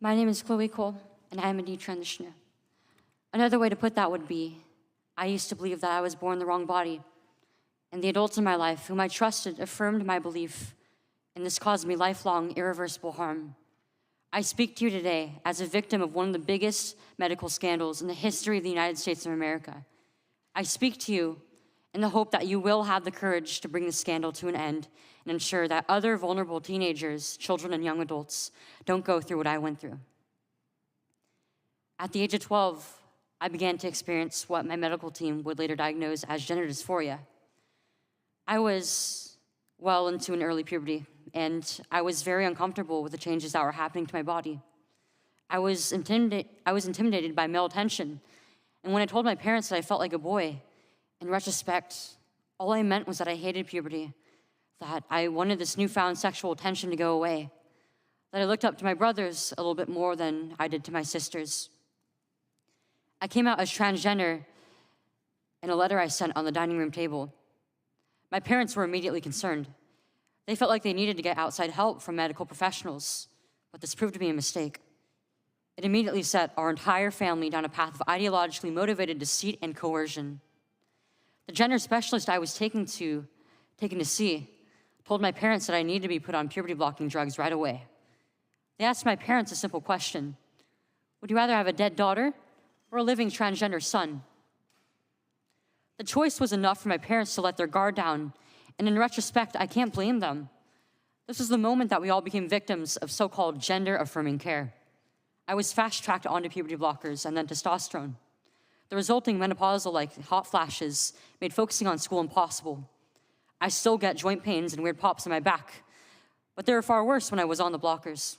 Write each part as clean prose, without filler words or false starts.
My name is Chloe Cole, and I am a detransitioner. Another way to put that would be, I used to believe that I was born in the wrong body, and the adults in my life whom I trusted affirmed my belief, and this caused me lifelong, irreversible harm. I speak to you today as a victim of one of the biggest medical scandals in the history of the United States of America. I speak to you in the hope that you will have the courage to bring the scandal to an end and ensure that other vulnerable teenagers, children, and young adults don't go through what I went through. At the age of 12, I began to experience what my medical team would later diagnose as gender dysphoria. I was well into an early puberty, and I was very uncomfortable with the changes that were happening to my body. I was intimidated by male attention, and when I told my parents that I felt like a boy, in retrospect, all I meant was that I hated puberty, that I wanted this newfound sexual attention to go away, that I looked up to my brothers a little bit more than I did to my sisters. I came out as transgender in a letter I sent on the dining room table. My parents were immediately concerned. They felt like they needed to get outside help from medical professionals, but this proved to be a mistake. It immediately set our entire family down a path of ideologically motivated deceit and coercion. The gender specialist I was taken to see told my parents that I needed to be put on puberty-blocking drugs right away. They asked my parents a simple question: would you rather have a dead daughter or a living transgender son? The choice was enough for my parents to let their guard down, and in retrospect, I can't blame them. This was the moment that we all became victims of so-called gender-affirming care. I was fast-tracked onto puberty blockers and then testosterone. The resulting menopausal-like hot flashes made focusing on school impossible. I still get joint pains and weird pops in my back, but they were far worse when I was on the blockers.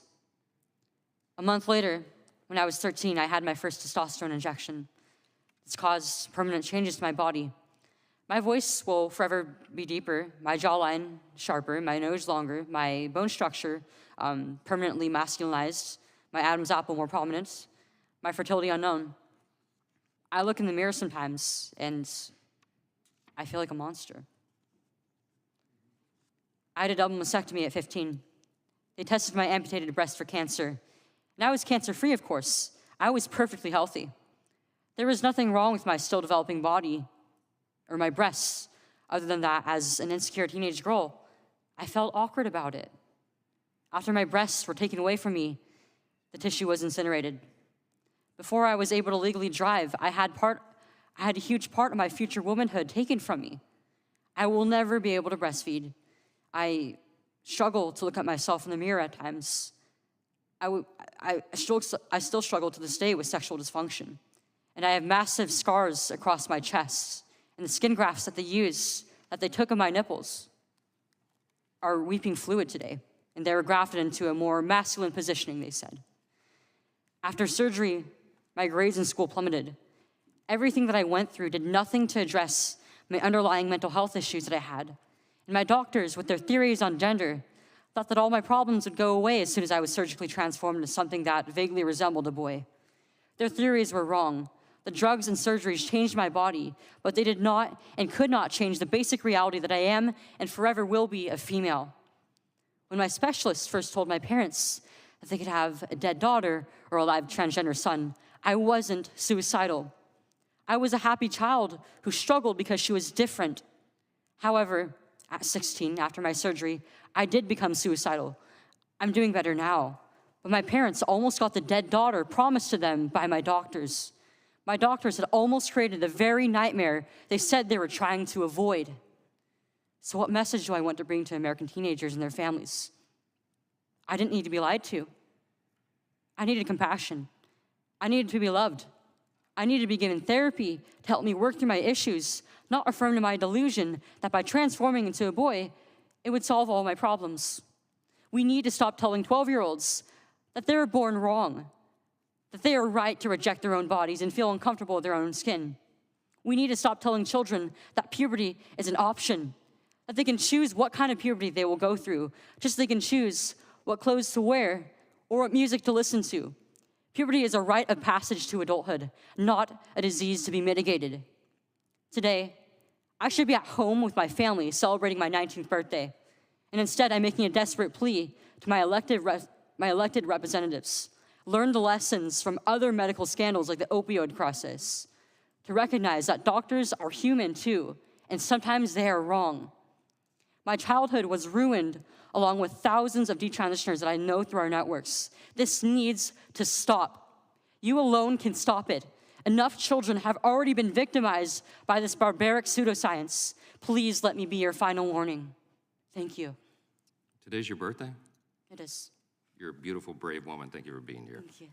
A month later, when I was 13, I had my first testosterone injection. This caused permanent changes to my body. My voice will forever be deeper, my jawline sharper, my nose longer, my bone structure permanently masculinized, my Adam's apple more prominent, my fertility unknown. I look in the mirror sometimes and I feel like a monster. I had a double mastectomy at 15. They tested my amputated breast for cancer. And I was cancer-free, of course. I was perfectly healthy. There was nothing wrong with my still developing body or my breasts, other than that, as an insecure teenage girl, I felt awkward about it. After my breasts were taken away from me, the tissue was incinerated. Before I was able to legally drive, I had a huge part of my future womanhood taken from me. I will never be able to breastfeed. I struggle to look at myself in the mirror at times. I still struggle to this day with sexual dysfunction. And I have massive scars across my chest. And the skin grafts that they took of my nipples are weeping fluid today. And they were grafted into a more masculine positioning, they said. After surgery, my grades in school plummeted. Everything that I went through did nothing to address my underlying mental health issues that I had. And my doctors, with their theories on gender, thought that all my problems would go away as soon as I was surgically transformed into something that vaguely resembled a boy. Their theories were wrong. The drugs and surgeries changed my body, but they did not and could not change the basic reality that I am and forever will be a female. When my specialist first told my parents that they could have a dead daughter or a live transgender son, I wasn't suicidal. I was a happy child who struggled because she was different. However, at 16, after my surgery, I did become suicidal. I'm doing better now, but my parents almost got the dead daughter promised to them by my doctors. My doctors had almost created the very nightmare they said they were trying to avoid. So what message do I want to bring to American teenagers and their families? I didn't need to be lied to. I needed compassion. I needed to be loved. I needed to be given therapy to help me work through my issues, not affirm to my delusion that by transforming into a boy, it would solve all my problems. We need to stop telling 12-year-olds that they were born wrong, that they are right to reject their own bodies and feel uncomfortable with their own skin. We need to stop telling children that puberty is an option, that they can choose what kind of puberty they will go through, just so they can choose what clothes to wear or what music to listen to. Puberty is a rite of passage to adulthood, not a disease to be mitigated. Today, I should be at home with my family celebrating my 19th birthday, and instead I'm making a desperate plea to my elected representatives. learn the lessons from other medical scandals like the opioid crisis, to recognize that doctors are human too, and sometimes they are wrong. My childhood was ruined along with thousands of detransitioners that I know through our networks. This needs to stop. You alone can stop it. Enough children have already been victimized by this barbaric pseudoscience. Please let me be your final warning. Thank you. Today's your birthday? It is. You're a beautiful, brave woman. Thank you for being here. Thank you.